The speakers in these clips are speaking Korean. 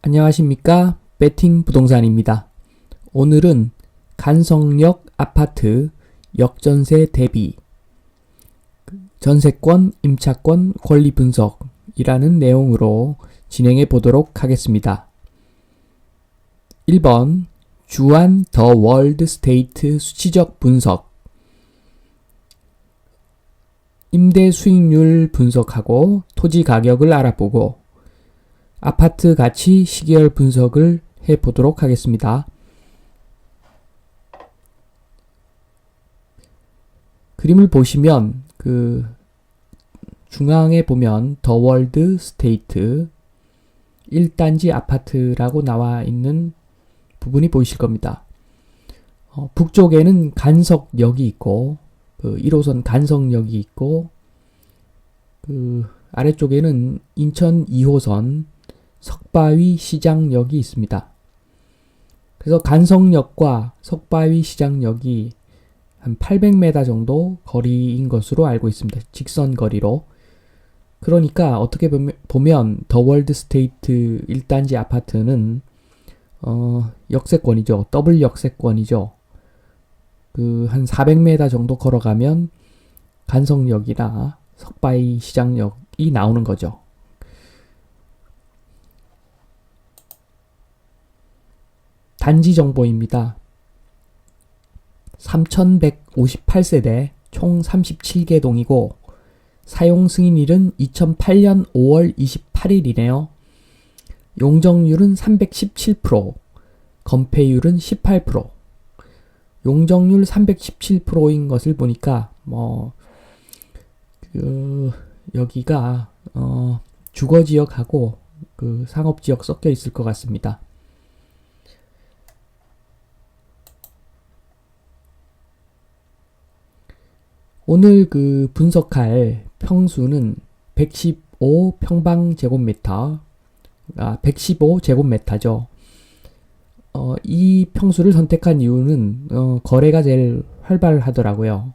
안녕하십니까? 베팅 부동산입니다. 오늘은 간성역 아파트 역전세 대비 전세권, 임차권 권리 분석이라는 내용으로 진행해 보도록 하겠습니다. 1번 주한 더 월드 스테이트 수치적 분석 임대 수익률 분석하고 토지 가격을 알아보고 아파트 가치 시계열 분석을 해 보도록 하겠습니다. 그림을 보시면 중앙에 보면 더 월드 스테이트 1단지 아파트라고 나와 있는 부분이 보이실 겁니다. 북쪽에는 간석역이 있고 1호선 간석역이 있고 아래쪽에는 인천 2호선 석바위 시장역이 있습니다. 그래서 간성역과 석바위 시장역이 한 800m 정도 거리인 것으로 알고 있습니다. 직선 거리로. 그러니까 어떻게 보면 더 월드 스테이트 1단지 아파트는 역세권이죠. 더블 역세권이죠. 한 400m 정도 걸어가면 간성역이나 석바위 시장역이 나오는 거죠. 단지 정보입니다. 3158세대 총 37개 동이고 사용 승인일은 2008년 5월 28일이네요. 용적률은 317%, 건폐율은 18%. 용적률 317%인 것을 보니까 여기가 주거지역하고 상업지역 섞여 있을 것 같습니다. 오늘 분석할 평수는 115 평방제곱미터, 115제곱미터죠. 이 평수를 선택한 이유는 거래가 제일 활발하더라고요.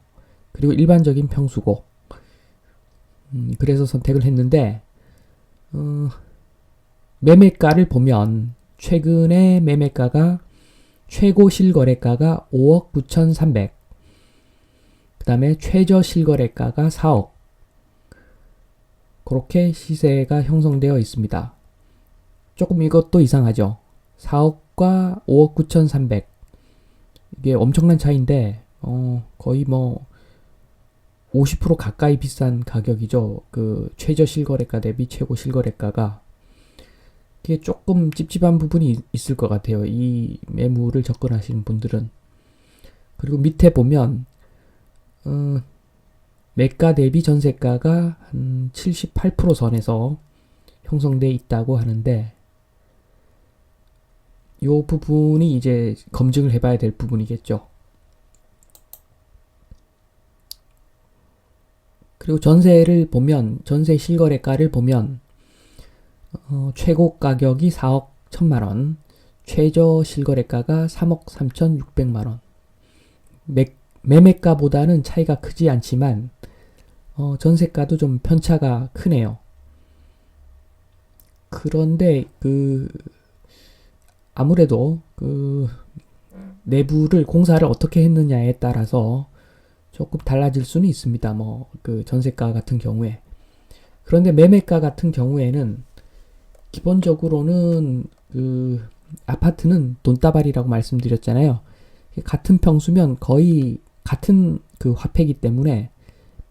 그리고 일반적인 평수고, 그래서 선택을 했는데 매매가를 보면 최근에 매매가가 최고 실거래가가 5억 9,300, 그 다음에 최저 실거래가가 4억. 그렇게 시세가 형성되어 있습니다. 조금 이것도 이상하죠. 4억과 5억 9,300. 이게 엄청난 차이인데, 거의 50% 가까이 비싼 가격이죠. 최저 실거래가 대비 최고 실거래가가. 이게 조금 찝찝한 부분이 있을 것 같아요. 이 매물을 접근하시는 분들은. 그리고 밑에 보면, 매가 대비 전세가가 한 78% 선에서 형성되어 있다고 하는데, 이 부분이 이제 검증을 해봐야 될 부분이겠죠. 그리고 전세를 보면, 전세 실거래가를 보면, 최고 가격이 4억 1천만원, 최저 실거래가가 3억 3,600만원. 매매가보다는 차이가 크지 않지만 전세가도 좀 편차가 크네요. 그런데 아무래도 내부를 공사를 어떻게 했느냐에 따라서 조금 달라질 수는 있습니다. 전세가 같은 경우에. 그런데 매매가 같은 경우에는 기본적으로는 아파트는 돈다발이라고 말씀드렸잖아요. 같은 평수면 거의 같은 화폐이기 때문에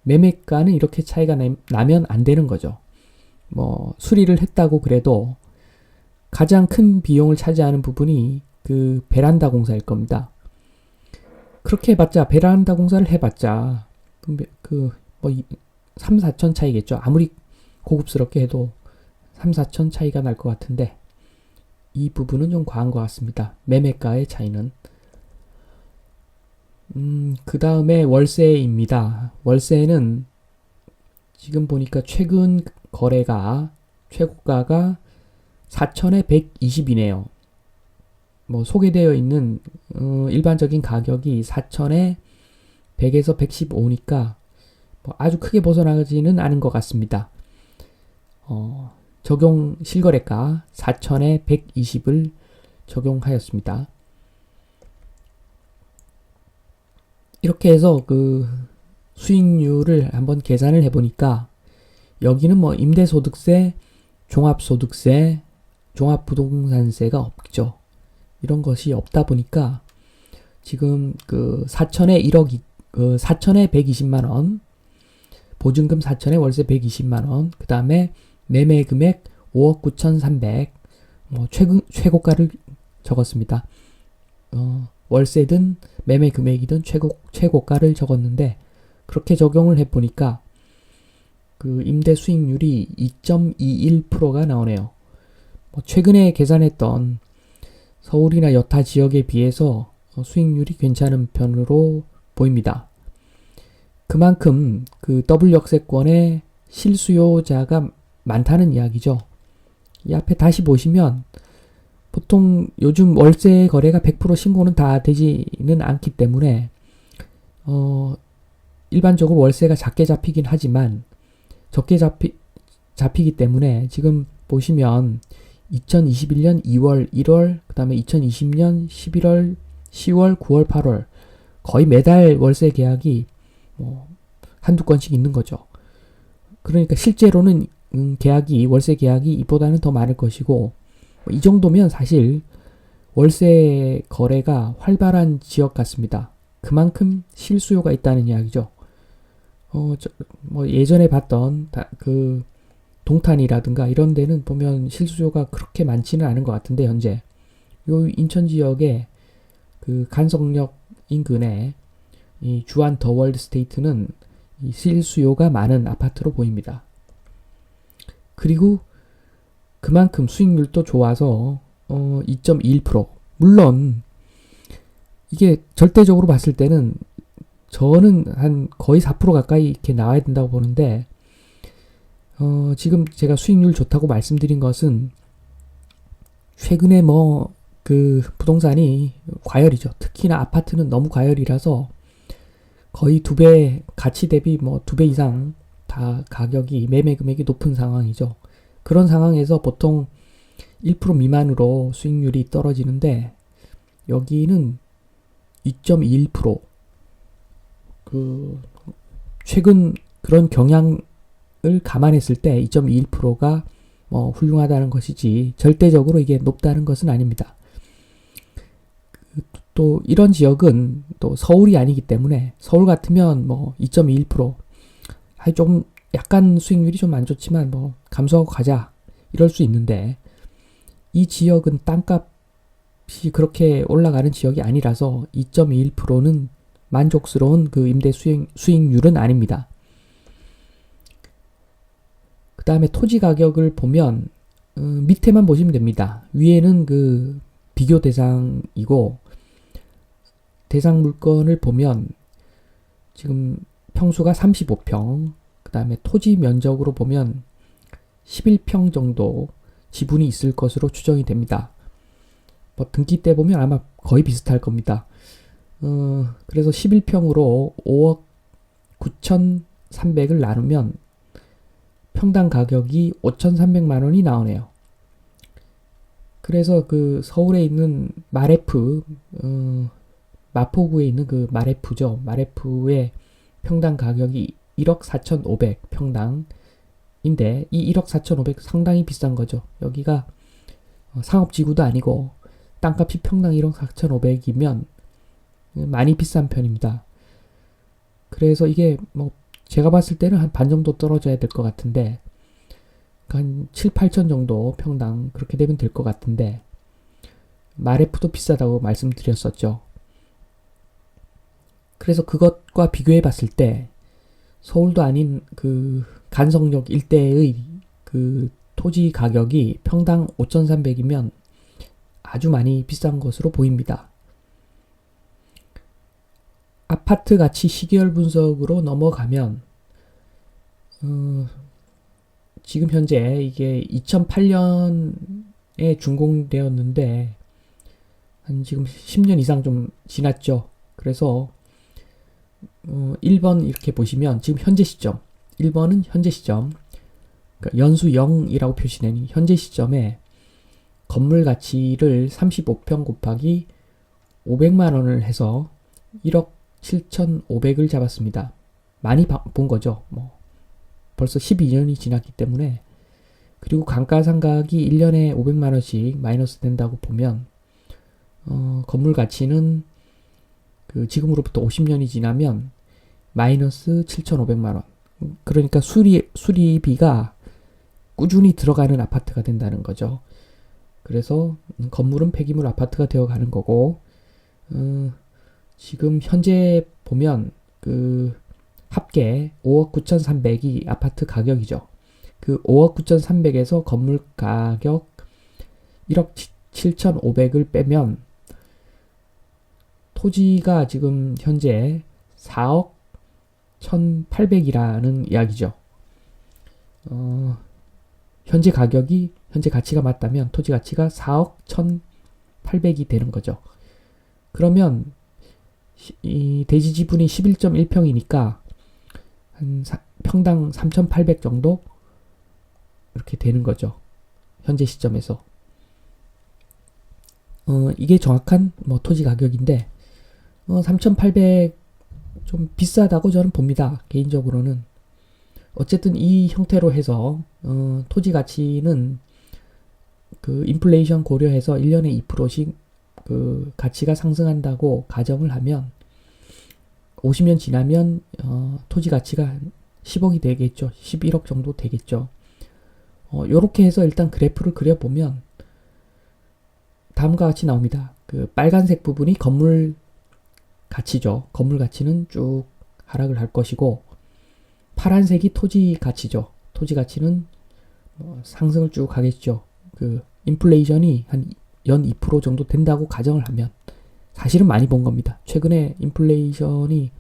매매가는 이렇게 차이가 나면 안 되는 거죠. 수리를 했다고 그래도 가장 큰 비용을 차지하는 부분이 베란다 공사일 겁니다. 그렇게 해봤자, 베란다 공사를 해봤자 3, 4천 차이겠죠. 아무리 고급스럽게 해도 3, 4천 차이가 날 것 같은데 이 부분은 좀 과한 것 같습니다. 매매가의 차이는. 그 다음에 월세입니다. 월세는 지금 보니까 최근 거래가 최고가가 4천에 120이네요. 소개되어 있는 일반적인 가격이 4천에 100에서 115니까 아주 크게 벗어나지는 않은 것 같습니다. 적용 실거래가 4천에 120을 적용하였습니다. 이렇게 해서 그 수익률을 한번 계산을 해보니까 여기는 뭐 임대소득세, 종합소득세, 종합부동산세가 없죠. 이런 것이 없다 보니까 지금 그 4천에 1억, 그 4천에 120만원, 보증금 4천에 월세 120만원, 그 다음에 매매 금액 5억 9,300, 뭐 최고가를 적었습니다. 월세든 매매 금액이든 최고가를 적었는데, 그렇게 적용을 해보니까 그 임대 수익률이 2.21%가 나오네요. 뭐 최근에 계산했던 서울이나 여타 지역에 비해서 수익률이 괜찮은 편으로 보입니다. 그만큼 그 더블 역세권의 실수요자가 많다는 이야기죠. 이 앞에 다시 보시면 보통 요즘 월세 거래가 100% 신고는 다 되지는 않기 때문에 일반적으로 월세가 작게 잡히긴 하지만 적게 잡히기 때문에 지금 보시면 2021년 2월, 1월, 그 다음에 2020년 11월, 10월, 9월, 8월 거의 매달 월세 계약이 뭐 한두 건씩 있는 거죠. 그러니까 실제로는 월세 계약이 이보다는 더 많을 것이고, 이 정도면 사실 월세 거래가 활발한 지역 같습니다. 그만큼 실수요가 있다는 이야기죠. 뭐 예전에 봤던 그 동탄이라든가 이런 데는 보면 실수요가 그렇게 많지는 않은 것 같은데, 현재 요 인천 지역의 그 간석역 인근에 이 주안 더 월드 스테이트는 이 실수요가 많은 아파트로 보입니다. 그리고 그만큼 수익률도 좋아서 2.21%. 물론 이게 절대적으로 봤을 때는 저는 한 거의 4% 가까이 이렇게 나와야 된다고 보는데, 지금 제가 수익률 좋다고 말씀드린 것은 최근에 뭐 그 부동산이 과열이죠. 특히나 아파트는 너무 과열이라서 거의 2배, 가치 대비 뭐 2배 이상 다 가격이, 매매 금액이 높은 상황이죠. 그런 상황에서 보통 1% 미만으로 수익률이 떨어지는데, 여기는 2.21%. 최근 그런 경향을 감안했을 때 2.21%가 뭐 훌륭하다는 것이지, 절대적으로 이게 높다는 것은 아닙니다. 또 이런 지역은 또 서울이 아니기 때문에, 서울 같으면 뭐 2.21%, 좀 약간 수익률이 좀 안 좋지만 뭐 감소하고 가자 이럴 수 있는데, 이 지역은 땅값이 그렇게 올라가는 지역이 아니라서 2.21%는 만족스러운 그 임대 수익률은 아닙니다. 그 다음에 토지 가격을 보면 밑에만 보시면 됩니다. 위에는 그 비교 대상이고, 대상 물건을 보면 지금 평수가 35평, 그 다음에 토지 면적으로 보면 11평 정도 지분이 있을 것으로 추정이 됩니다. 뭐 등기 때 보면 아마 거의 비슷할 겁니다. 그래서 11평으로 5억 9,300을 나누면 평당 가격이 5,300만 원이 나오네요. 그래서 그 서울에 있는 마레프, 마포구에 있는 그 마레프죠. 마레프의 평당 가격이 1억 4,500 평당인데, 이 1억 4,500 상당히 비싼 거죠. 여기가 상업지구도 아니고 땅값이 평당 1억 4,500이면 많이 비싼 편입니다. 그래서 이게 뭐 제가 봤을 때는 한 반 정도 떨어져야 될 것 같은데, 한 7, 8천 정도 평당 그렇게 되면 될 것 같은데, 마레프도 비싸다고 말씀드렸었죠. 그래서 그것과 비교해 봤을 때 서울도 아닌 그 간석역 일대의 그 토지 가격이 평당 5,300이면 아주 많이 비싼 것으로 보입니다. 아파트 가치 시계열 분석으로 넘어가면 지금 현재 이게 2008년에 준공되었는데 한 지금 10년 이상 좀 지났죠. 그래서 1번 이렇게 보시면 지금 현재 시점, 1번은 현재 시점, 그러니까 연수 0이라고 표시되니 현재 시점에 건물 가치를 35평 곱하기 500만 원을 해서 1억 7,500을 잡았습니다. 많이 본 거죠. 뭐 벌써 12년이 지났기 때문에. 그리고 감가상각이 1년에 500만 원씩 마이너스 된다고 보면 건물 가치는 그 지금으로부터 50년이 지나면 마이너스 7,500만 원. 그러니까 수리비가 꾸준히 들어가는 아파트가 된다는 거죠. 그래서 건물은 폐기물 아파트가 되어가는 거고, 지금 현재 보면 그 합계 5억 9,300이 아파트 가격이죠. 그 5억 9,300에서 건물 가격 1억 7,500을 빼면 토지가 지금 현재 4억 1,800이라는 이야기죠. 현재 가치가 맞다면 토지 가치가 4억 1,800이 되는 거죠. 그러면 이 대지 지분이 11.1평이니까 한 평당 3,800 정도 이렇게 되는 거죠. 현재 시점에서. 이게 정확한 뭐 토지 가격인데 3,800 좀 비싸다고 저는 봅니다. 개인적으로는. 어쨌든 이 형태로 해서 토지 가치는 그 인플레이션 고려해서 1년에 2%씩 그 가치가 상승한다고 가정을 하면 50년 지나면 토지 가치가 10억이 되겠죠. 11억 정도 되겠죠. 요렇게 해서 일단 그래프를 그려보면 다음과 같이 나옵니다. 그 빨간색 부분이 건물 가치죠. 건물 가치는 쭉 하락을 할 것이고, 파란색이 토지 가치죠. 토지 가치는 상승을 쭉 하겠죠. 그 인플레이션이 한 연 2% 정도 된다고 가정을 하면, 사실은 많이 본 겁니다. 최근에 인플레이션이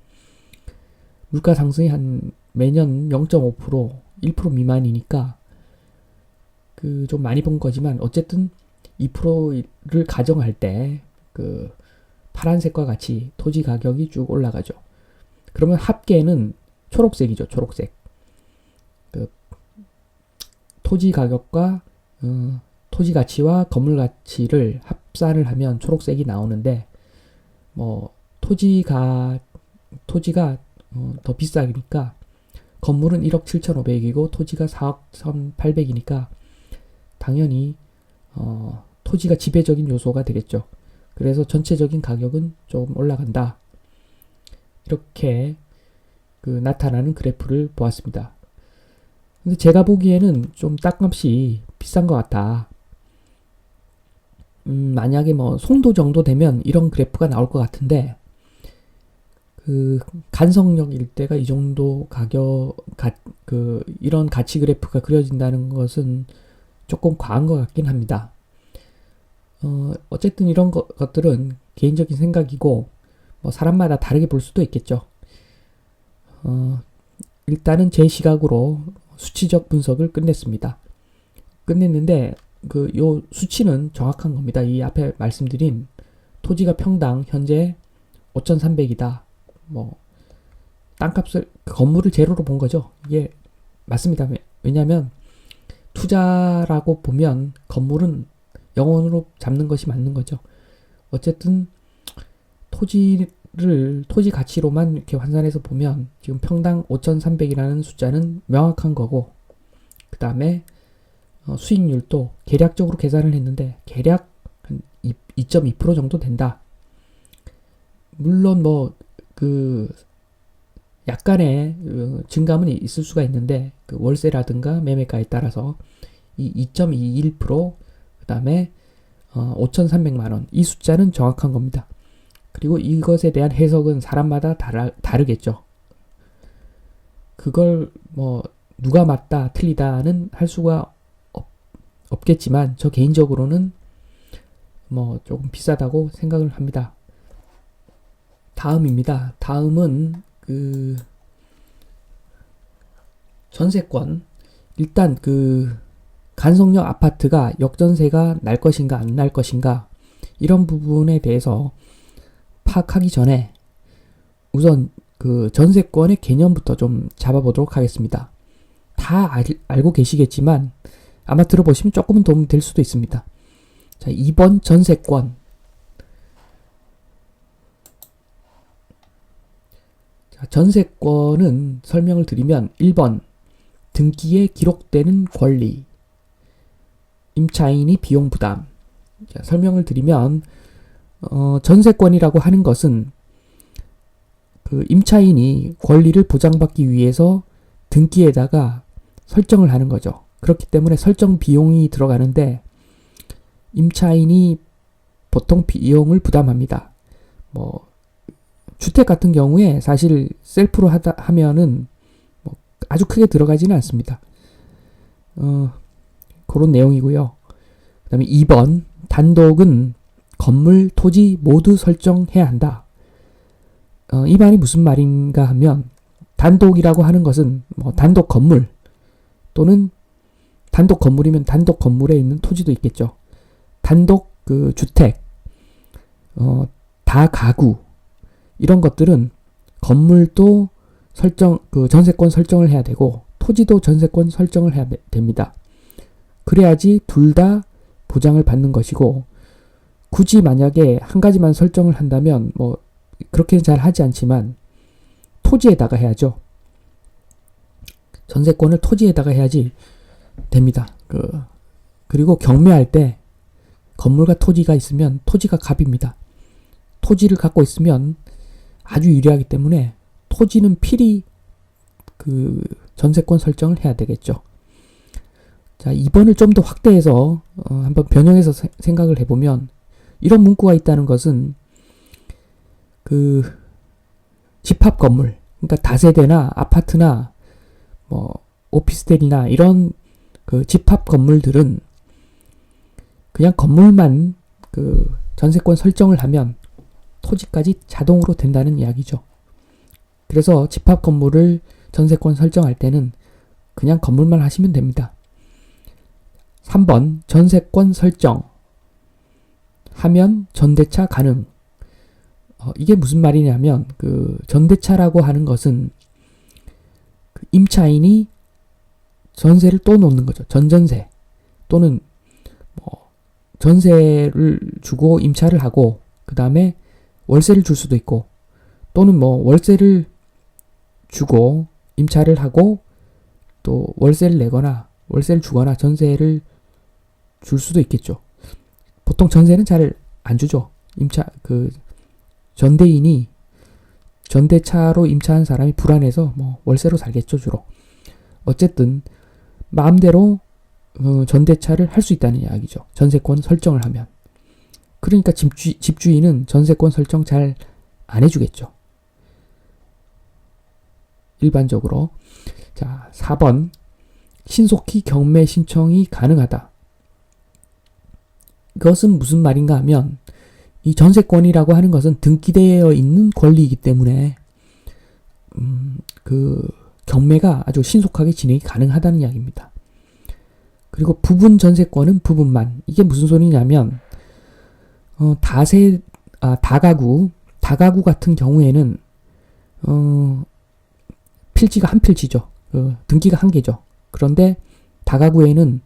물가 상승이 한 매년 0.5%, 1% 미만이니까 그 좀 많이 본 거지만, 어쨌든 2%를 가정할 때 그 파란색과 같이 토지 가격이 쭉 올라가죠. 그러면 합계는 초록색이죠. 초록색. 그 토지 가격과 토지 가치와 건물 가치를 합산을 하면 초록색이 나오는데, 뭐 토지가 더 비싸니까 건물은 1억 7,500이고 토지가 4억 1,800이니까 당연히 토지가 지배적인 요소가 되겠죠. 그래서 전체적인 가격은 조금 올라간다. 이렇게 그 나타나는 그래프를 보았습니다. 근데 제가 보기에는 좀 땅값이 비싼 것 같다. 만약에 뭐 송도 정도 되면 이런 그래프가 나올 것 같은데, 그 간성역 일대가 이 정도 이런 가치 그래프가 그려진다는 것은 조금 과한 것 같긴 합니다. 어쨌든 이런 것들은 개인적인 생각이고, 뭐 사람마다 다르게 볼 수도 있겠죠. 일단은 제 시각으로 수치적 분석을 끝냈는데 요 수치는 정확한 겁니다. 이 앞에 말씀드린 토지가 평당 현재 5,300이다. 뭐 땅값을 건물을 제로로 본 거죠. 이게 맞습니다. 왜냐하면 투자라고 보면 건물은 영원으로 잡는 것이 맞는 거죠. 어쨌든 토지 가치로만 이렇게 환산해서 보면 지금 평당 5,300이라는 숫자는 명확한 거고, 그 다음에 수익률도 계략적으로 계산을 했는데 계략 한 2.2% 정도 된다. 물론 뭐 그 약간의 증감은 있을 수가 있는데, 그 월세라든가 매매가에 따라서 이 2.21%, 그 다음에 5,300만 원, 이 숫자는 정확한 겁니다. 그리고 이것에 대한 해석은 사람마다 다르겠죠. 그걸 뭐 누가 맞다 틀리다는 할 수가 없겠지만, 저 개인적으로는 뭐 조금 비싸다고 생각을 합니다. 다음입니다. 다음은 그 전세권. 일단 그 간성역 아파트가 역전세가 날 것인가 안 날 것인가, 이런 부분에 대해서 파악하기 전에 우선 그 전세권의 개념부터 좀 잡아보도록 하겠습니다. 다 알고 계시겠지만 아마 들어보시면 조금은 도움 될 수도 있습니다. 자, 2번 전세권. 자, 전세권은 설명을 드리면 1번 등기에 기록되는 권리, 임차인이 비용 부담. 자, 설명을 드리면 전세권이라고 하는 것은 그 임차인이 권리를 보장받기 위해서 등기에다가 설정을 하는 거죠. 그렇기 때문에 설정 비용이 들어가는데 임차인이 보통 비용을 부담합니다. 뭐 주택 같은 경우에 사실 셀프로 하면은 뭐 아주 크게 들어가지는 않습니다. 그런 내용이고요. 그 다음에 2번 단독은 건물, 토지 모두 설정해야 한다. 이 말이 무슨 말인가 하면 단독이라고 하는 것은 뭐 단독 건물 또는 단독 건물이면 단독 건물에 있는 토지도 있겠죠. 단독 그 주택, 다가구 이런 것들은 건물도 그 전세권 설정을 해야 되고 토지도 전세권 설정을 해야 됩니다. 그래야지 둘 다 보장을 받는 것이고 굳이 만약에 한 가지만 설정을 한다면 뭐 그렇게는 잘 하지 않지만 토지에다가 해야죠. 전세권을 토지에다가 해야지 됩니다. 그리고 경매할 때 건물과 토지가 있으면 토지가 갑입니다. 토지를 갖고 있으면 아주 유리하기 때문에 토지는 필히 그 전세권 설정을 해야 되겠죠. 자, 2번을 좀 더 확대해서 한번 변형해서 생각을 해보면 이런 문구가 있다는 것은 그 집합 건물, 그러니까 다세대나 아파트나 뭐 오피스텔이나 이런 그 집합 건물들은 그냥 건물만 그 전세권 설정을 하면 토지까지 자동으로 된다는 이야기죠. 그래서 집합 건물을 전세권 설정할 때는 그냥 건물만 하시면 됩니다. 3번 전세권 설정 하면 전대차 가능. 이게 무슨 말이냐면 그 전대차라고 하는 것은 그 임차인이 전세를 또 놓는 거죠. 전전세 또는 뭐 전세를 주고 임차를 하고 그 다음에 월세를 줄 수도 있고 또는 뭐 월세를 주고 임차를 하고 또 월세를 내거나 월세를 주거나 전세를 줄 수도 있겠죠. 보통 전세는 잘 안 주죠. 전대인이 전대차로 임차한 사람이 불안해서 뭐 월세로 살겠죠, 주로. 어쨌든 마음대로 전대차를 할 수 있다는 이야기죠. 전세권 설정을 하면. 그러니까 집주인은 전세권 설정 잘 안 해주겠죠. 일반적으로. 자, 4번 신속히 경매 신청이 가능하다. 이것은 무슨 말인가 하면 이 전세권이라고 하는 것은 등기되어 있는 권리이기 때문에 그 경매가 아주 신속하게 진행이 가능하다는 이야기입니다. 그리고 부분 전세권은 부분만. 이게 무슨 소리냐면 다가구 같은 경우에는 필지가 한 필지죠. 등기가 한 개죠. 그런데 다가구에는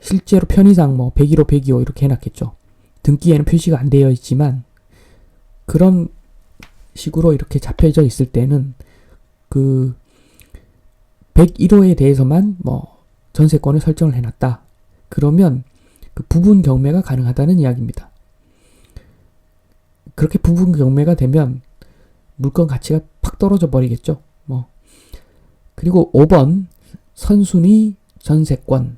실제로 편의상 뭐 101호, 102호 이렇게 해놨겠죠. 등기에는 표시가 안 되어 있지만 그런 식으로 이렇게 잡혀져 있을 때는 그 101호에 대해서만 뭐 전세권을 설정을 해놨다. 그러면 그 부분 경매가 가능하다는 이야기입니다. 그렇게 부분 경매가 되면 물건 가치가 팍 떨어져 버리겠죠. 뭐 그리고 5번 선순위 전세권.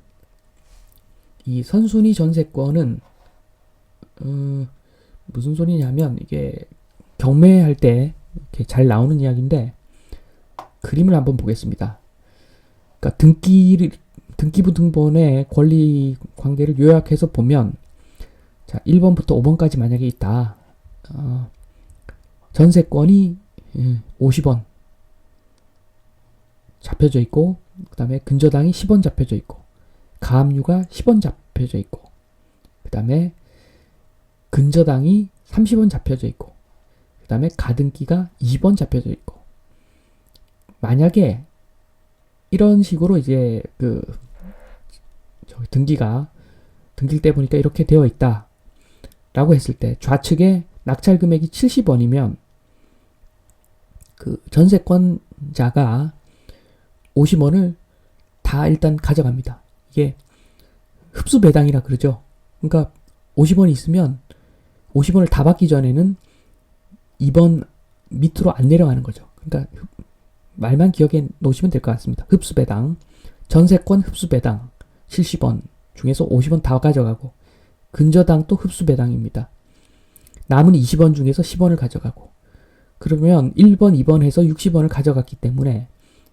이 선순위 전세권은 무슨 소리냐면 이게 경매할 때 이렇게 잘 나오는 이야기인데 그림을 한번 보겠습니다. 그러니까 등기부 등본의 권리 관계를 요약해서 보면 자 1번부터 5번까지 만약에 있다. 전세권이 50원 잡혀져 있고 그 다음에 근저당이 10원 잡혀져 있고 가압류가 10원 잡혀져 있고 그 다음에 근저당이 30원 잡혀져 있고 그 다음에 가등기가 2번 잡혀져 있고 만약에 이런 식으로 이제 등기일 때 보니까 이렇게 되어 있다 라고 했을 때, 좌측에 낙찰 금액이 70원이면 그 전세권자가 50원을 다 일단 가져갑니다. 이게 흡수 배당이라 그러죠. 그러니까 50원이 있으면 50원을 다 받기 전에는 2번 밑으로 안 내려가는 거죠. 그러니까 말만 기억해 놓으시면 될 것 같습니다. 흡수 배당, 전세권 흡수 배당 70원 중에서 50원 다 가져가고, 근저당도 흡수 배당입니다. 남은 20원 중에서 10원을 가져가고, 그러면 1번, 2번 해서 60원을 가져갔기 때문에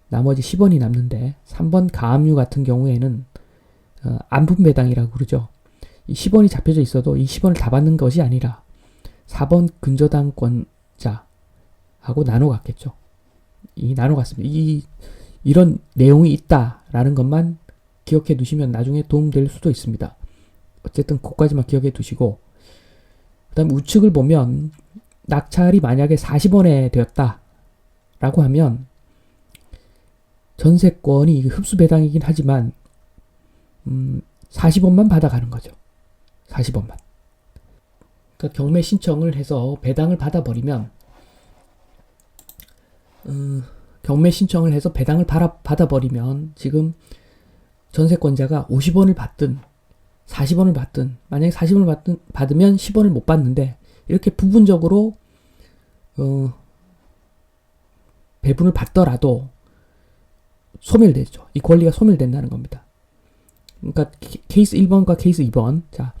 나머지 10원이 남는데, 3번 가압류 같은 경우에는 안분 배당이라고 그러죠. 이 10원이 잡혀져 있어도 이 10원을 다 받는 것이 아니라 4번 근저당권자하고 나눠 갔겠죠. 나눠 갔습니다. 이런 내용이 있다라는 것만 기억해 두시면 나중에 도움될 수도 있습니다. 어쨌든 그것까지만 기억해 두시고, 그 다음 우측을 보면 낙찰이 만약에 40원에 되었다라고 하면 전세권이 흡수 배당이긴 하지만 40원만 받아가는 거죠. 40원만. 그러니까 경매 신청을 해서 배당을 받아버리면 경매 신청을 해서 배당을 받아버리면 지금 전세권자가 50원을 받든 40원을 받든, 만약에 40원을 받으면 10원을 못 받는데, 이렇게 부분적으로 배분을 받더라도 소멸되죠. 이 권리가 소멸된다는 겁니다. 그러니까 케이스 1번과 케이스 2번, 자,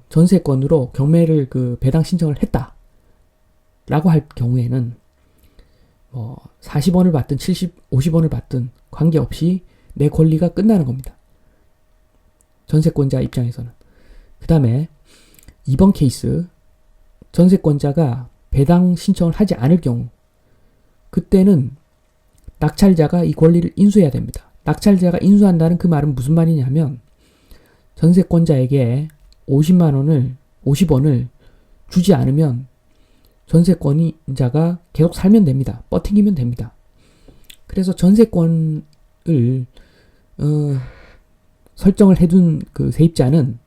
전세권으로 경매를 배당 신청을 했다 라고 할 경우에는 40원을 받든 50원을 받든 관계없이 내 권리가 끝나는 겁니다. 전세권자 입장에서는. 그 다음에 2번 케이스, 전세권자가 배당 신청을 하지 않을 경우, 그때는 낙찰자가 이 권리를 인수해야 됩니다. 낙찰자가 인수한다는 그 말은 무슨 말이냐면, 전세권자에게 50원을 주지 않으면 전세권자가 계속 살면 됩니다. 버티기면 됩니다. 그래서 전세권을 설정을 해둔 그 세입자는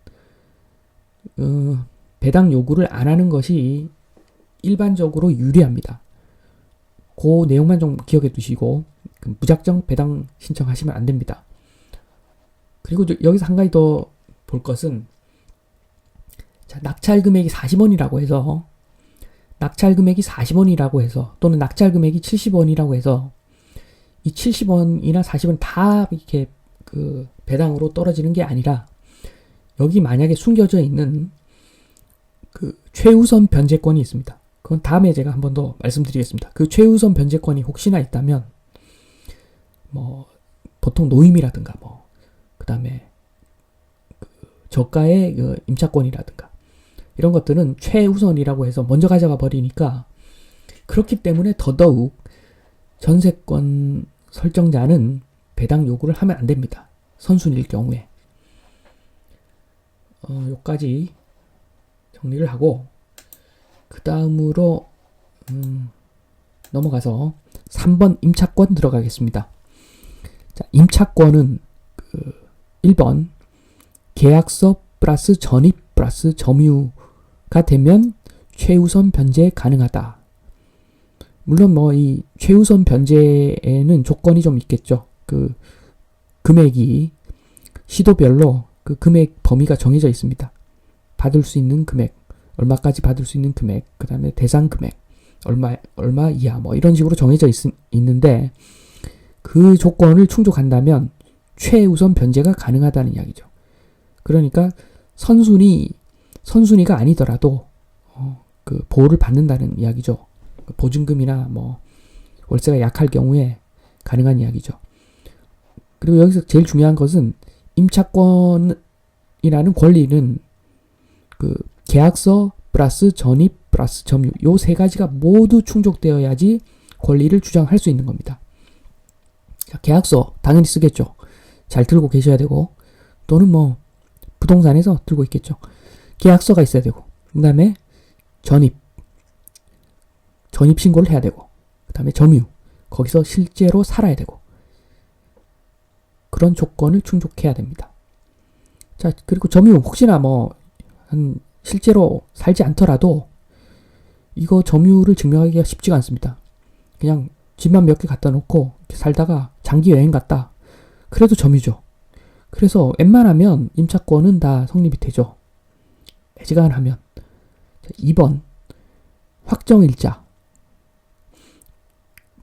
배당 요구를 안 하는 것이 일반적으로 유리합니다. 그 내용만 좀 기억해 두시고 무작정 배당 신청하시면 안 됩니다. 그리고 여기서 한 가지 더 볼 것은, 자, 낙찰 금액이 40원이라고 해서 또는 낙찰 금액이 70원이라고 해서 이 70원이나 40원 다 이렇게 배당으로 떨어지는 게 아니라, 여기 만약에 숨겨져 있는 최우선 변제권이 있습니다. 그건 다음에 제가 한 번 더 말씀드리겠습니다. 그 최우선 변제권이 혹시나 있다면, 보통 노임이라든가, 그 다음에 저가의 임차권이라든가, 이런 것들은 최우선이라고 해서 먼저 가져가 버리니까, 그렇기 때문에 더더욱 전세권 설정자는 배당 요구를 하면 안 됩니다. 선순위일 경우에. 요까지 정리를 하고, 그 다음으로 넘어가서 3번 임차권 들어가겠습니다. 자, 임차권은 1번 계약서 플러스 전입 플러스 점유가 되면 최우선 변제 가능하다. 물론 이 최우선 변제에는 조건이 좀 있겠죠. 금액이 시도별로 그 금액 범위가 정해져 있습니다. 받을 수 있는 금액, 얼마까지 받을 수 있는 금액, 그 다음에 대상 금액, 얼마 이하, 이런 식으로 정해져 있는데, 그 조건을 충족한다면 최우선 변제가 가능하다는 이야기죠. 그러니까 선순위가 아니더라도 보호를 받는다는 이야기죠. 보증금이나 월세가 약할 경우에 가능한 이야기죠. 그리고 여기서 제일 중요한 것은, 임차권이라는 권리는 계약서 플러스 전입 플러스 점유, 요 세 가지가 모두 충족되어야지 권리를 주장할 수 있는 겁니다. 자, 계약서 당연히 쓰겠죠. 잘 들고 계셔야 되고, 또는 부동산에서 들고 있겠죠. 계약서가 있어야 되고, 그 다음에 전입 신고를 해야 되고, 그 다음에 점유, 거기서 실제로 살아야 되고, 그런 조건을 충족해야 됩니다. 자, 그리고 점유 혹시나 실제로 살지 않더라도 이거 점유를 증명하기가 쉽지가 않습니다. 그냥 집만 몇 개 갖다 놓고 살다가 장기 여행 갔다. 그래도 점유죠. 그래서 웬만하면 임차권은 다 성립이 되죠. 애지간하면. 2번 확정일자.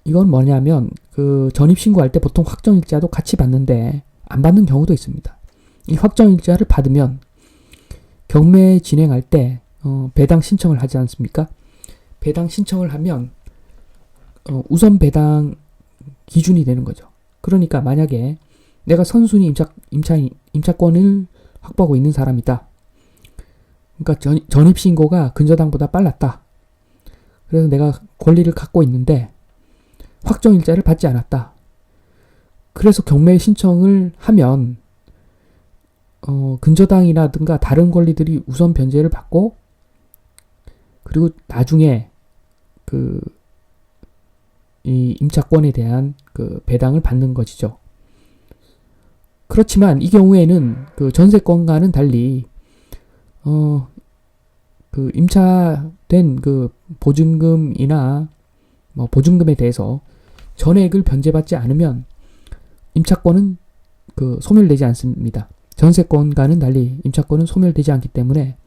이건 뭐냐면 전입신고할 때 보통 확정일자도 같이 받는데 안 받는 경우도 있습니다. 이 확정일자를 받으면 경매 진행할 때 배당 신청을 하지 않습니까? 배당 신청을 하면 우선 배당 기준이 되는 거죠. 그러니까 만약에 내가 선순위 임차권을 확보하고 있는 사람이다. 그러니까 전입신고가 근저당보다 빨랐다. 그래서 내가 권리를 갖고 있는데 확정일자를 받지 않았다. 그래서 경매 신청을 하면 근저당이라든가 다른 권리들이 우선 변제를 받고 그리고 나중에 이 임차권에 대한 배당을 받는 것이죠. 그렇지만 이 경우에는 전세권과는 달리 임차된 보증금이나 보증금에 대해서 전액을 변제받지 않으면 임차권은 소멸되지 않습니다. 전세권과는 달리 임차권은 소멸되지 않기 때문에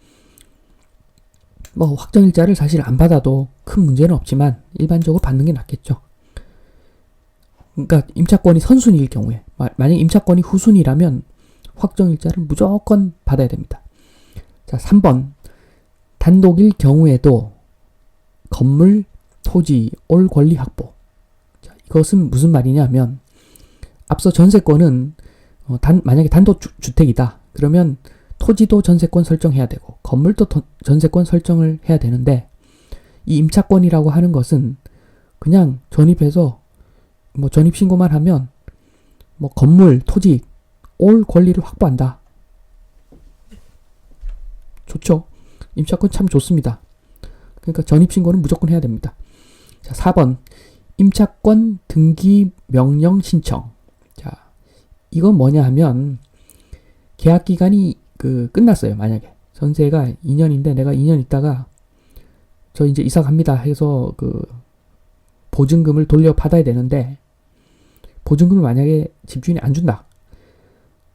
확정일자를 사실 안 받아도 큰 문제는 없지만 일반적으로 받는 게 낫겠죠. 그러니까 임차권이 선순위일 경우에 만약 임차권이 후순위라면 확정일자를 무조건 받아야 됩니다. 자, 3번 단독일 경우에도 건물, 토지, 올 권리 확보. 자, 이것은 무슨 말이냐면 앞서 전세권은 만약에 단독주택이다. 그러면 토지도 전세권 설정해야 되고 건물도 전세권 설정을 해야 되는데 이 임차권이라고 하는 것은 그냥 전입해서 전입신고만 하면 건물, 토지, 올 권리를 확보한다. 좋죠. 임차권 참 좋습니다. 그러니까 전입신고는 무조건 해야 됩니다. 자, 4번 임차권 등기 명령 신청. 자, 이건 뭐냐 하면 계약기간이 끝났어요. 만약에 전세가 2년인데 내가 2년 있다가 저 이제 이사 갑니다 해서 보증금을 돌려받아야 되는데 보증금을 만약에 집주인이 안 준다.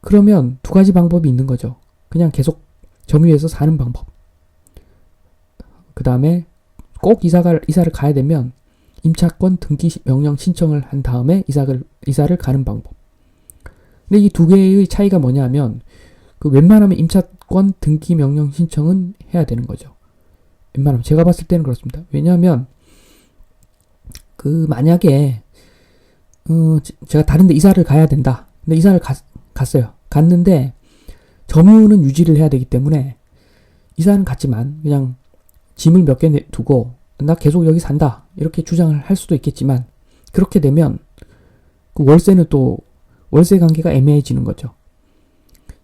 그러면 두 가지 방법이 있는 거죠. 그냥 계속 점유해서 사는 방법. 그 다음에 꼭 이사를 가야 되면 임차권 등기 명령 신청을 한 다음에 이사를 가는 방법. 근데 이 두 개의 차이가 뭐냐면 웬만하면 임차권 등기 명령 신청은 해야 되는 거죠. 웬만하면 제가 봤을 때는 그렇습니다. 왜냐하면 만약에 제가 다른 데 이사를 가야 된다. 근데 이사를 갔어요. 갔는데 점유는 유지를 해야 되기 때문에 이사는 갔지만 그냥 짐을 몇 개 두고 나 계속 여기 산다 이렇게 주장을 할 수도 있겠지만 그렇게 되면 월세는 또 월세 관계가 애매해지는 거죠.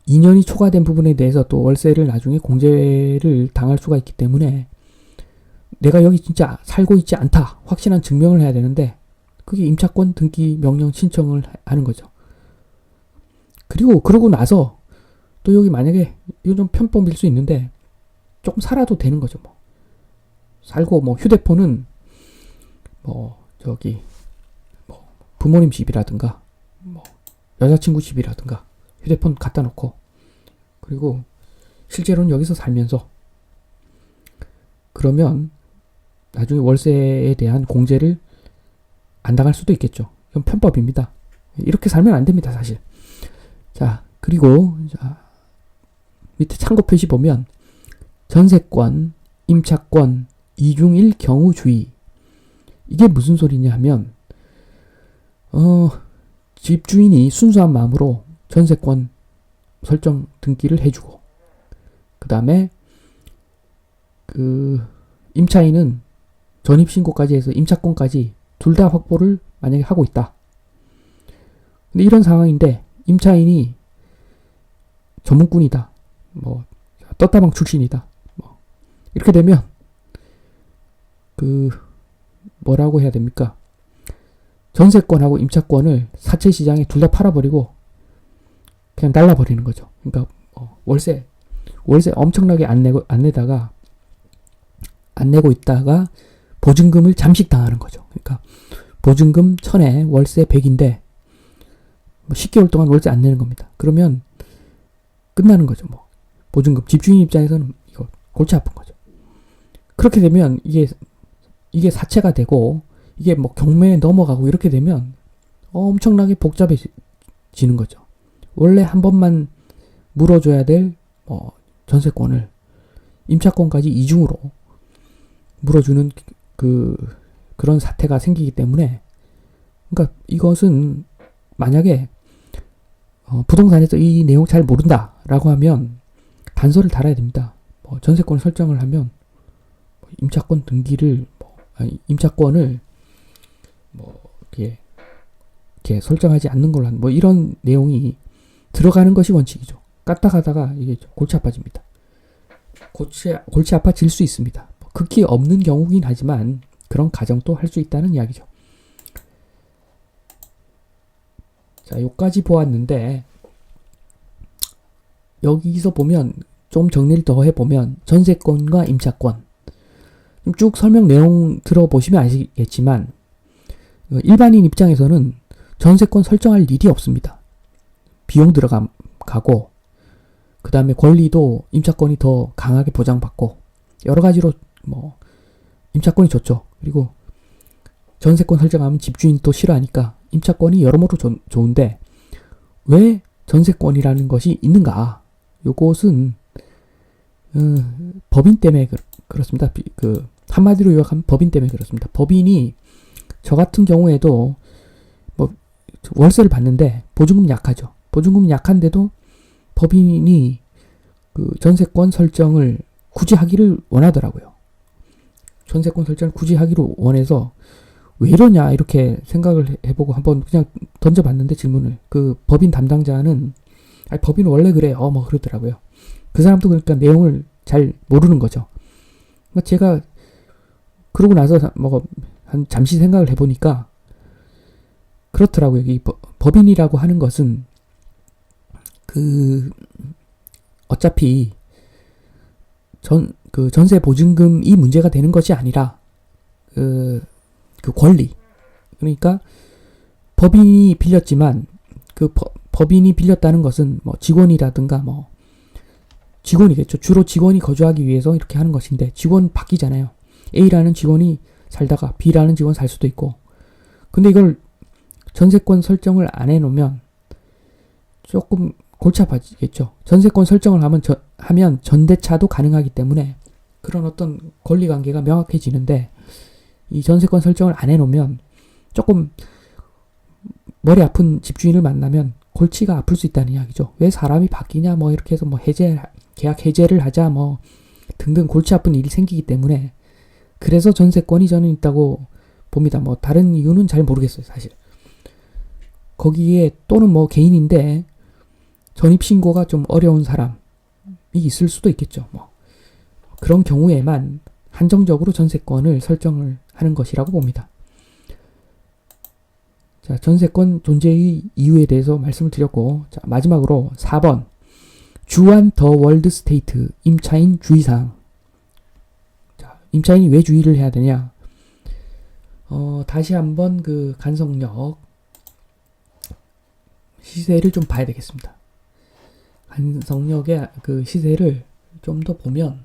2년이 초과된 부분에 대해서 또 월세를 나중에 공제를 당할 수가 있기 때문에 내가 여기 진짜 살고 있지 않다 확실한 증명을 해야 되는데 그게 임차권 등기 명령 신청을 하는 거죠. 그리고 그러고 나서 또 여기 만약에 이건 좀 편법일 수 있는데 조금 살아도 되는 거죠. 살고 휴대폰은 부모님 집이라든가 여자친구 집이라든가 휴대폰 갖다 놓고 그리고 실제로는 여기서 살면서 그러면 나중에 월세에 대한 공제를 안 당할 수도 있겠죠. 이건 편법입니다. 이렇게 살면 안 됩니다, 사실. 자, 그리고 밑에 참고 표시 보면 전세권, 임차권, 이중일 경우주의. 이게 무슨 소리냐 하면 집주인이 순수한 마음으로 전세권 설정 등기를 해주고 그 다음에 임차인은 전입신고까지 해서 임차권까지 둘 다 확보를 만약에 하고 있다. 근데 이런 상황인데 임차인이 전문꾼이다. 떴다방 출신이다. 이렇게 되면 뭐라고 해야 됩니까? 전세권하고 임차권을 사채시장에 둘 다 팔아버리고 그냥 날라버리는 거죠. 그러니까 월세 엄청나게 안 내고 있다가 보증금을 잠식당하는 거죠. 그러니까 보증금 1000에 월세 100인데 10개월 동안 월세 안 내는 겁니다. 그러면 끝나는 거죠. 보증금 집주인 입장에서는 이거 골치 아픈 거죠. 그렇게 되면 이게 사채가 되고 이게 경매에 넘어가고 이렇게 되면 엄청나게 복잡해지는 거죠. 원래 한 번만 물어줘야 될 전세권을 임차권까지 이중으로 물어주는 그런 사태가 생기기 때문에, 그러니까 이것은 만약에 부동산에서 이 내용 잘 모른다라고 하면 단서를 달아야 됩니다. 전세권 설정을 하면 임차권 등기를 임차권을 이렇게 설정하지 않는 걸로 한 이런 내용이 들어가는 것이 원칙이죠. 까딱하다가 이게 골치 아파집니다. 골치 아파질 수 있습니다. 극히 없는 경우긴 하지만 그런 가정도 할 수 있다는 이야기죠. 자, 여기까지 보았는데 여기서 보면 좀 정리를 더 해보면 전세권과 임차권 쭉 설명 내용 들어보시면 아시겠지만 일반인 입장에서는 전세권 설정할 일이 없습니다. 비용 들어가고 그 다음에 권리도 임차권이 더 강하게 보장받고 여러 가지로 임차권이 좋죠. 그리고 전세권 설정하면 집주인이 또 싫어하니까 임차권이 여러모로 좋은데 왜 전세권이라는 것이 있는가? 요것은 법인 때문에 그렇습니다. 한마디로 요약하면 법인 때문에 그렇습니다. 법인이 저 같은 경우에도 월세를 받는데 보증금이 약하죠. 보증금이 약한데도 법인이 전세권 설정을 굳이 하기를 원하더라고요. 전세권 설정을 굳이 하기로 원해서 왜 이러냐 이렇게 생각을 해보고 한번 그냥 던져봤는데 질문을 법인 담당자는 법인은 원래 그래 그러더라고요. 그 사람도 그러니까 내용을 잘 모르는 거죠. 그러니까 제가 그러고 나서 한 잠시 생각을 해보니까 그렇더라고요. 이 법인이라고 하는 것은 어차피 전세 보증금이 문제가 되는 것이 아니라 그 권리, 그러니까 법인이 빌렸지만 법인이 빌렸다는 것은 직원이라든가 직원이겠죠. 주로 직원이 거주하기 위해서 이렇게 하는 것인데 직원 바뀌잖아요. A라는 직원이 살다가 B라는 직원 살 수도 있고. 근데 이걸 전세권 설정을 안 해놓으면 조금 골치 아파지겠죠. 전세권 설정을 하면 전대차도 가능하기 때문에 그런 어떤 권리관계가 명확해지는데 이 전세권 설정을 안 해놓으면 조금 머리 아픈 집주인을 만나면 골치가 아플 수 있다는 이야기죠. 왜 사람이 바뀌냐 이렇게 해서 계약 해제를 하자 등등 골치 아픈 일이 생기기 때문에 그래서 전세권이 저는 있다고 봅니다. 다른 이유는 잘 모르겠어요, 사실. 거기에 또는 개인인데 전입신고가 좀 어려운 사람이 있을 수도 있겠죠. 그런 경우에만 한정적으로 전세권을 설정을 하는 것이라고 봅니다. 자, 전세권 존재의 이유에 대해서 말씀을 드렸고, 자, 마지막으로 4번. 주한 더 월드 스테이트 임차인 주의사항. 자, 임차인이 왜 주의를 해야 되냐? 다시 한번 간성역 시세를 좀 봐야 되겠습니다. 간성역의 시세를 좀 더 보면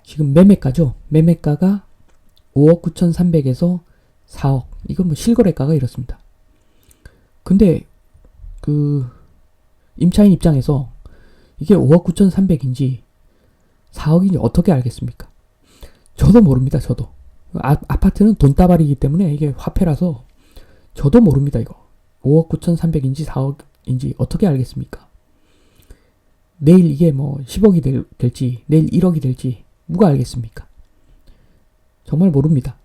지금 매매가죠. 매매가가 5억 9,300에서 4억. 이건 실거래가가 이렇습니다. 근데 임차인 입장에서 이게 5억 9,300인지 4억인지 어떻게 알겠습니까? 저도 모릅니다. 저도. 아파트는 돈다발이기 때문에 이게 화폐라서 저도 모릅니다. 이거 5억 9,300인지 4억인지 어떻게 알겠습니까? 내일 이게 10억이 될지 내일 1억이 될지 누가 알겠습니까? 정말 모릅니다.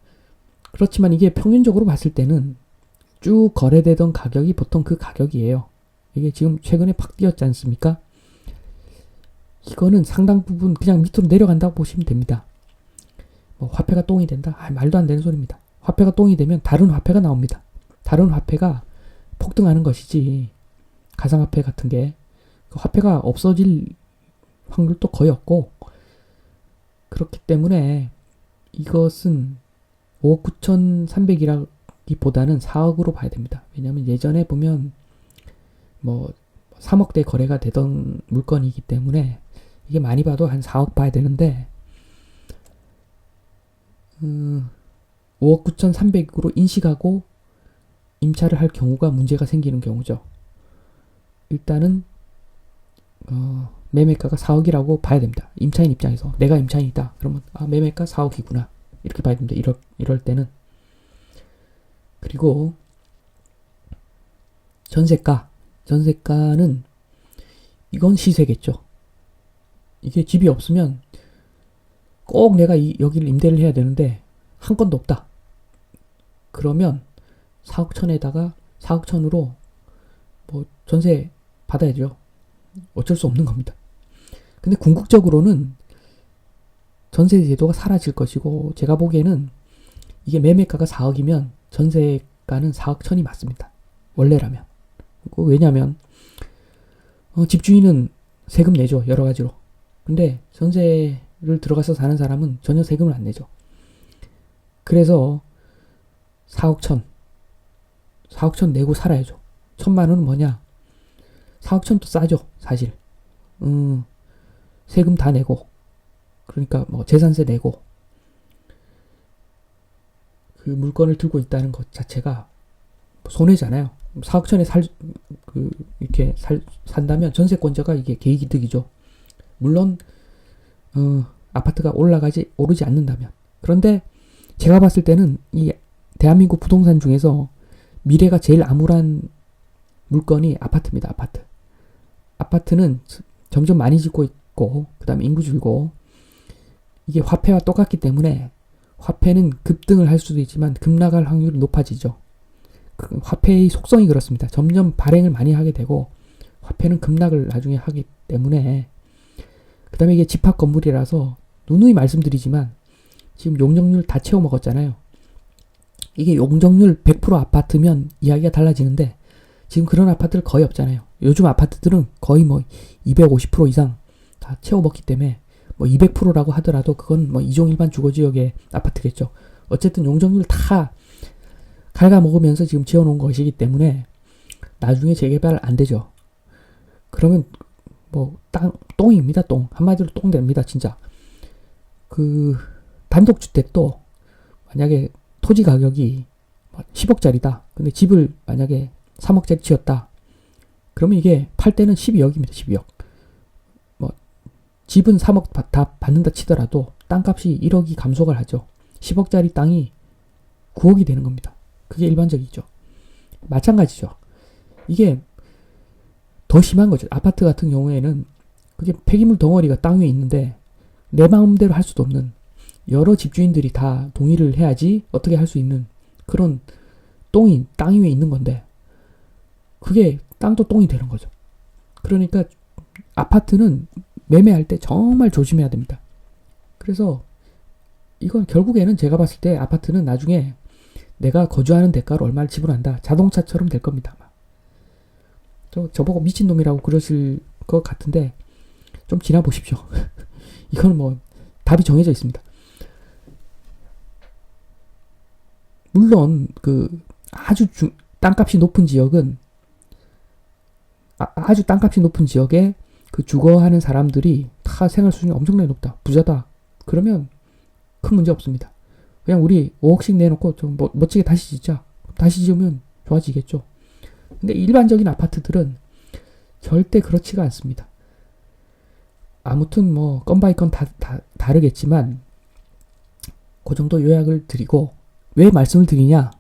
그렇지만 이게 평균적으로 봤을 때는 쭉 거래되던 가격이 보통 그 가격이에요. 이게 지금 최근에 팍 뛰었지 않습니까? 이거는 상당 부분 그냥 밑으로 내려간다고 보시면 됩니다. 화폐가 똥이 된다? 말도 안 되는 소리입니다. 화폐가 똥이 되면 다른 화폐가 나옵니다. 다른 화폐가 폭등하는 것이지 가상화폐 같은 게 그 화폐가 없어질 확률도 거의 없고, 그렇기 때문에 이것은 5억 9,300이라기보다는 4억으로 봐야 됩니다. 왜냐하면 예전에 보면 뭐 3억대 거래가 되던 물건이기 때문에 이게 많이 봐도 한 4억 봐야 되는데 5억 9,300으로 인식하고 임차를 할 경우가 문제가 생기는 경우죠. 일단은 매매가가 4억이라고 봐야 됩니다. 임차인 입장에서 내가 임차인이다. 그러면 매매가 4억이구나. 이렇게 봐야 됩니다. 이럴 때는. 그리고 전세가는 이건 시세겠죠. 이게 집이 없으면 꼭 내가 여기를 임대를 해야 되는데 한 건도 없다. 그러면 4억 천에다가 4억 천으로 뭐 전세 받아야죠. 어쩔 수 없는 겁니다. 근데 궁극적으로는 전세 제도가 사라질 것이고, 제가 보기에는 이게 매매가가 4억이면 전세가는 4억 천이 맞습니다. 원래라면. 왜냐면 집주인은 세금 내죠. 여러 가지로. 근데 전세를 들어가서 사는 사람은 전혀 세금을 안 내죠. 그래서 4억 천 내고 살아야죠. 1,000만 원은 뭐냐? 4억 천도 싸죠, 사실. 세금 다 내고, 그러니까 뭐 재산세 내고, 그 물건을 들고 있다는 것 자체가 손해잖아요. 4억 천에 이렇게 산다면 전세권자가 이게 개이득이죠. 물론 아파트가 오르지 않는다면. 그런데 제가 봤을 때는 이 대한민국 부동산 중에서 미래가 제일 암울한 물건이 아파트입니다. 아파트는 점점 많이 짓고 있고, 그 다음에 인구 줄고, 이게 화폐와 똑같기 때문에 화폐는 급등을 할 수도 있지만 급락할 확률이 높아지죠. 그 화폐의 속성이 그렇습니다. 점점 발행을 많이 하게 되고 화폐는 급락을 나중에 하기 때문에. 그 다음에 이게 집합 건물이라서 누누이 말씀드리지만 지금 용적률 다 채워 먹었잖아요. 이게 용적률 100% 아파트면 이야기가 달라지는데 지금 그런 아파트들 거의 없잖아요. 요즘 아파트들은 거의 뭐 250% 이상 다 채워 먹기 때문에 뭐 200%라고 하더라도 그건 뭐 이종 일반 주거지역의 아파트겠죠. 어쨌든 용적률 다 갉아먹으면서 지금 지어놓은 것이기 때문에 나중에 재개발 안 되죠. 그러면 뭐 똥입니다. 똥. 한마디로 똥 됩니다. 진짜. 그 단독주택도 만약에 토지 가격이 10억짜리다. 근데 집을 만약에 3억짜리 지었다. 그러면 이게 팔 때는 12억입니다. 12억. 뭐 집은 3억 다 받는다 치더라도 땅값이 1억이 감소가 하죠. 10억짜리 땅이 9억이 되는 겁니다. 그게 일반적이죠. 마찬가지죠. 이게 더 심한 거죠. 아파트 같은 경우에는 그게 폐기물 덩어리가 땅 위에 있는데 내 마음대로 할 수도 없는, 여러 집주인들이 다 동의를 해야지 어떻게 할 수 있는 그런 똥이 땅 위에 있는 건데 그게 땅도 똥이 되는 거죠. 그러니까 아파트는 매매할 때 정말 조심해야 됩니다. 그래서 이건 결국에는 제가 봤을 때 아파트는 나중에 내가 거주하는 대가로 얼마를 지불한다. 자동차처럼 될 겁니다. 저보고 미친놈이라고 그러실 것 같은데 좀 지나보십시오. 이건 뭐 답이 정해져 있습니다. 물론 그 땅값이 높은 지역은 아주 땅값이 높은 지역에 그 주거하는 사람들이 다 생활 수준이 엄청나게 높다. 부자다. 그러면 큰 문제 없습니다. 그냥 우리 5억씩 내놓고 좀 멋지게 다시 짓자. 다시 지으면 좋아지겠죠. 근데 일반적인 아파트들은 절대 그렇지가 않습니다. 아무튼 뭐 건 바이 건 다르겠지만 그 정도 요약을 드리고, 왜 말씀을 드리냐?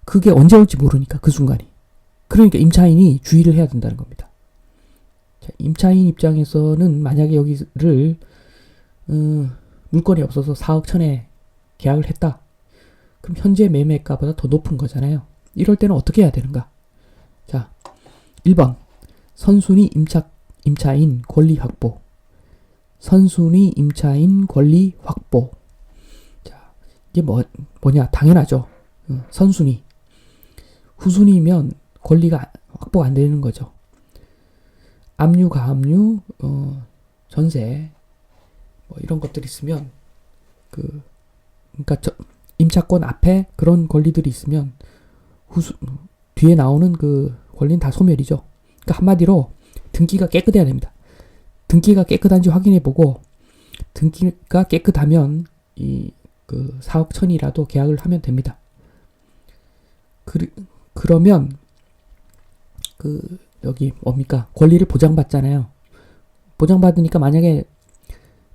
그게 언제 올지 모르니까, 그 순간이. 그러니까 임차인이 주의를 해야 된다는 겁니다. 자, 임차인 입장에서는 만약에 여기를 물건이 없어서 4억 천에 계약을 했다. 그럼 현재 매매가보다 더 높은 거잖아요. 이럴 때는 어떻게 해야 되는가? 자, 1번 선순위 임차인 권리 확보. 선순위 임차인 권리 확보. 자, 이게 뭐냐? 당연하죠. 선순위. 후순위면 권리가 확보가 안 되는 거죠. 압류, 가압류, 전세, 뭐 이런 것들이 있으면, 그러니까 임차권 앞에 그런 권리들이 있으면, 뒤에 나오는 그 권리는 다 소멸이죠. 그러니까 한마디로 등기가 깨끗해야 됩니다. 등기가 깨끗한지 확인해보고, 등기가 깨끗하면 그 4억 천이라도 계약을 하면 됩니다. 그러면 여기 뭡니까? 권리를 보장받잖아요. 보장받으니까 만약에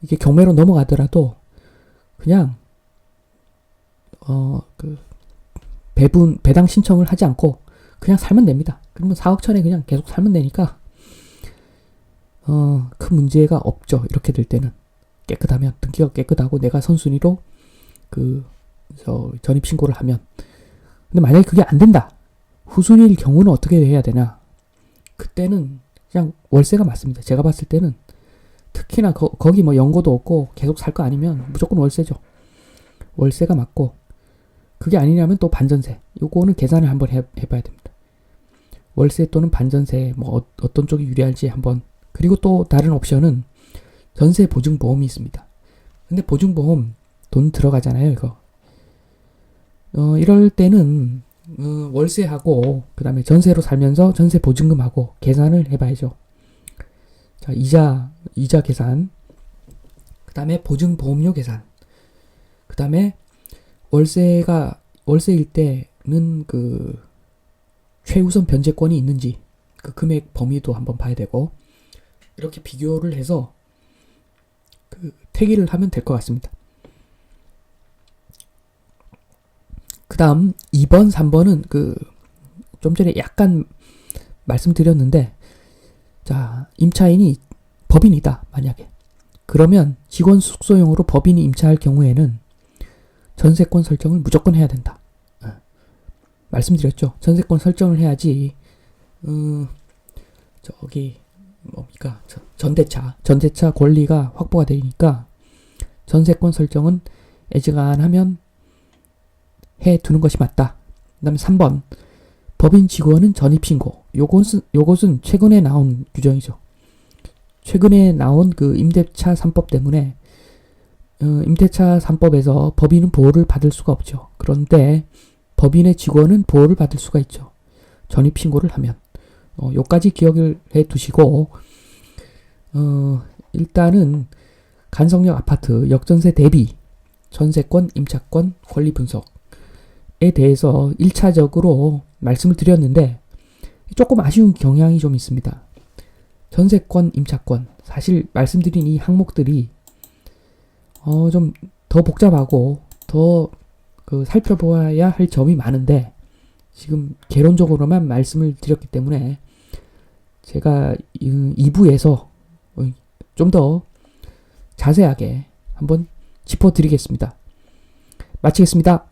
이게 경매로 넘어가더라도 그냥 배당 신청을 하지 않고 그냥 살면 됩니다. 그러면 4억 천에 그냥 계속 살면 되니까 큰 문제가 없죠. 이렇게 될 때는 깨끗하면, 등기가 깨끗하고 내가 선순위로 전입 신고를 하면. 근데 만약에 그게 안 된다. 후순위일 경우는 어떻게 해야 되나? 그때는 그냥 월세가 맞습니다. 제가 봤을 때는 특히나 거기 뭐 연고도 없고 계속 살 거 아니면 무조건 월세죠. 월세가 맞고, 그게 아니냐면 또 반전세. 요거는 계산을 한번 해봐야 됩니다. 월세 또는 반전세, 뭐 어떤 쪽이 유리할지 한번. 그리고 또 다른 옵션은 전세 보증보험이 있습니다. 근데 보증보험 돈 들어가잖아요, 이거. 이럴 때는 월세하고 그 다음에 전세로 살면서 전세 보증금하고 계산을 해봐야죠. 자, 이자 계산, 그 다음에 보증보험료 계산, 그 다음에 월세일 때는 최우선 변제권이 있는지 그 금액 범위도 한번 봐야 되고, 이렇게 비교를 해서 태기를 하면 될 것 같습니다. 그 다음 2번, 3번은 좀 전에 약간 말씀드렸는데, 자, 임차인이 법인이다, 만약에. 그러면 직원 숙소용으로 법인이 임차할 경우에는 전세권 설정을 무조건 해야 된다. 말씀드렸죠. 전세권 설정을 해야지, 뭡니까? 전대차 권리가 확보가 되니까 전세권 설정은 애지간하면 해 두는 것이 맞다. 그 다음에 3번. 법인 직원은 전입신고. 요것은 최근에 나온 규정이죠. 최근에 나온 임대차 3법 때문에, 임대차 3법에서 법인은 보호를 받을 수가 없죠. 그런데 법인의 직원은 보호를 받을 수가 있죠. 전입신고를 하면. 요까지 기억을 해 두시고, 일단은 간성역 아파트 역전세 대비 전세권, 임차권, 권리 분석에 대해서 1차적으로 말씀을 드렸는데, 조금 아쉬운 경향이 좀 있습니다. 전세권, 임차권, 사실 말씀드린 이 항목들이 좀 더 복잡하고 더 살펴보아야 할 점이 많은데, 지금 개론적으로만 말씀을 드렸기 때문에 제가 2부에서 좀 더 자세하게 한번 짚어드리겠습니다. 마치겠습니다.